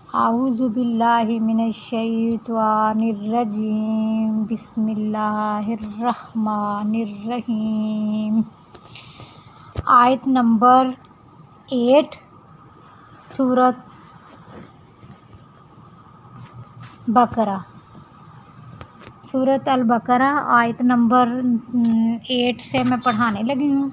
اعوذ باللہ من الشیطان الرجیم، بسم اللہ الرحمن الرحیم۔ آیت نمبر 8 سورۃ بقرہ، سورۃ البقرہ آیت نمبر 8 سے میں پڑھانے لگی ہوں۔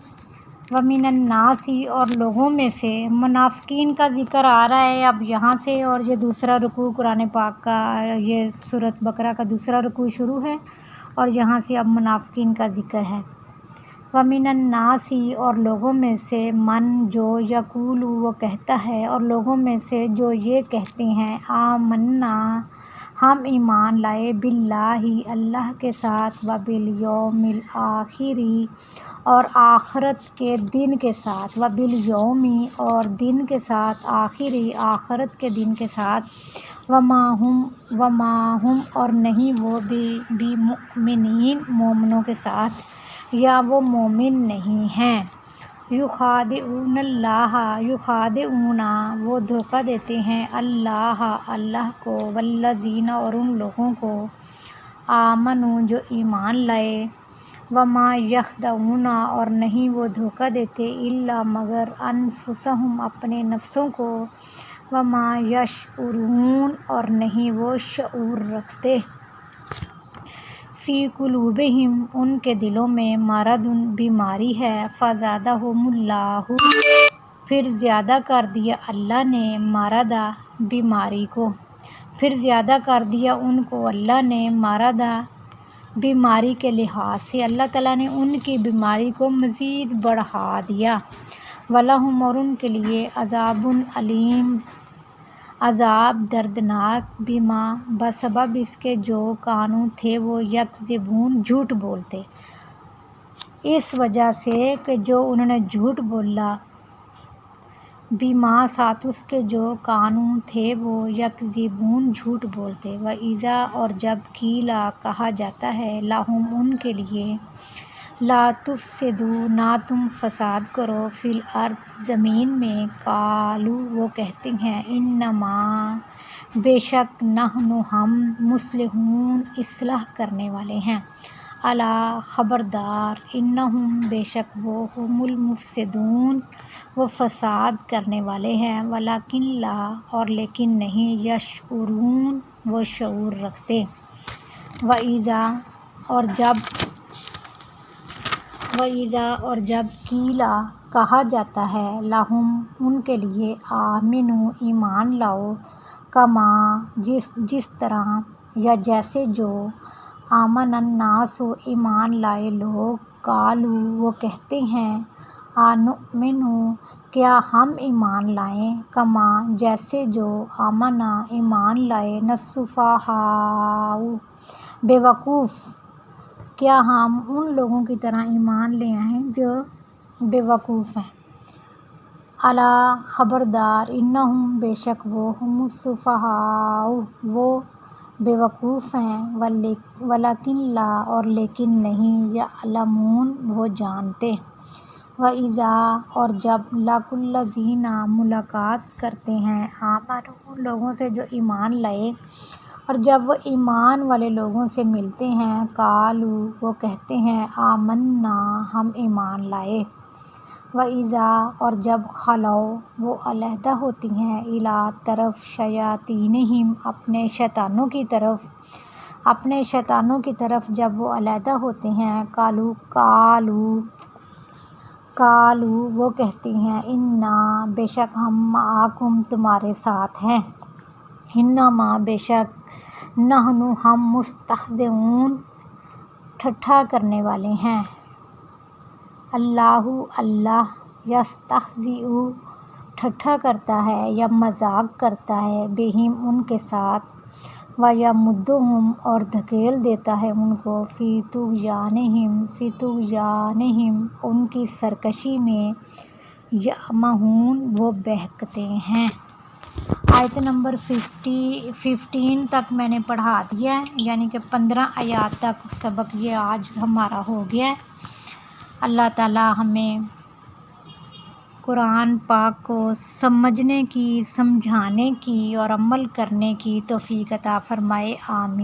وَمِنَ النَّاسِ، اور لوگوں میں سے۔ منافقین کا ذکر آ رہا ہے اب یہاں سے، اور یہ دوسرا رکوع قرآن پاک کا، یہ سورۃ بقرہ کا دوسرا رکوع شروع ہے اور یہاں سے اب منافقین کا ذکر ہے۔ وَمِنَ النَّاسِ، اور لوگوں میں سے، من جو، یقول وہ کہتا ہے، اور لوگوں میں سے جو یہ کہتے ہیں، آمنا ہم ایمان لائے، باللہ اللہ کے ساتھ، وبالیوم الآخر اور آخرت کے دن کے ساتھ، وبالیوم اور دن کے ساتھ، آخری آخرت کے دن کے ساتھ، وما ہم اور نہیں وہ بمؤمنین مومنوں کے ساتھ، یا وہ مومن نہیں ہیں۔ یخادعون اللہ، یخادعون وہ دھوکہ دیتے ہیں، اللہ کو، والذین اور ان لوگوں کو، آمنوا جو ایمان لائے، وما یخدعون اور نہیں وہ دھوکہ دیتے، الا مگر انفسہم اپنے نفسوں کو، وما یشعرون اور نہیں وہ شعور رکھتے۔ فی قلوبہم ان کے دلوں میں، مرض بیماری ہے، فزادہم اللہ پھر زیادہ کر دیا اللہ نے، مرضا بیماری کو، پھر زیادہ کر دیا ان کو اللہ نے، مرضا بیماری کے لحاظ سے، اللہ تعالیٰ نے ان کی بیماری کو مزید بڑھا دیا۔ وَلَهُمْ اور ان کے لیے، عذاب علیم عذاب دردناک، بما بسبب اس کے جو، کانوں تھے وہ، یکذبون جھوٹ بولتے، اس وجہ سے کہ جو انہوں نے جھوٹ بولا، بما ساتھ اس کے جو، کانوں تھے وہ، یکذبون جھوٹ بولتے۔ وَإِذَا اور جب قیلا کہا جاتا ہے، لَهُمْ ان کے لیے، لا تفسدوا نہ تم فساد کرو، فی الارض زمین میں، قالوا وہ کہتے ہیں، انما بے شک، نحن ہم، مصلحون اصلاح کرنے والے ہیں، الا خبردار، انہم بے شک وہ، ہم المفسدون وہ فساد کرنے والے ہیں، ولکن لا اور لیکن نہیں، یشعرون وہ شعور رکھتے۔ وَإِذَا اور جب قیلا کہا جاتا ہے، لَهُمْ ان کے لیے، آمنوا ایمان لاؤ، کما جس طرح، یا جیسے جو، آمن الناس ایمان لائے لوگ، قالوا وہ کہتے ہیں، انؤمن کیا ہم ایمان لائیں، کما جیسے جو، آمنا ایمان لائے، السفہاء بیوقوف کیا ہم ان لوگوں کی طرح ایمان لے آئیں جو بے وقوف ہیں، الا خبردار، انہم بے شک وہ، ہم السفہاء وہ بے وقوف ہیں، ولکن لا اور لیکن نہیں، یعلمون وہ جانتے۔ وَإِذَا اور جب، لقوا الذین ملاقات کرتے ہیں، آمنوا لوگوں سے جو ایمان لائے، اور جب وہ ایمان والے لوگوں سے ملتے ہیں، قالوا وہ کہتے ہیں، آمنا ہم ایمان لائے۔ وَإِذَا اور جب، خلوا وہ علیحدہ ہوتی ہیں، الی طرف، شیاطینہم اپنے شیطانوں کی طرف جب وہ علیحدہ ہوتے ہیں، قالوا وہ کہتے ہیں، انا بے شک ہم، معکم تمہارے ساتھ ہیں، انما بے شک، نحن ہم، مستہزئون ٹھٹھا کرنے والے ہیں، اللہ یستہزئ ٹھٹھا کرتا ہے یا مذاق کرتا ہے، بہم ان کے ساتھ، ویمدہم اور دھکیل دیتا ہے ان کو، فی طغیانہم ان کی سرکشی میں، یعمہون وہ بہکتے ہیں۔ آیت نمبر 15 تک میں نے پڑھا دیا ہے، یعنی کہ 15 آیات تک سبق یہ آج ہمارا ہو گیا ہے۔ اللہ تعالی ہمیں قرآن پاک کو سمجھنے کی، سمجھانے کی اور عمل کرنے کی توفیق عطا فرمائے، آمین۔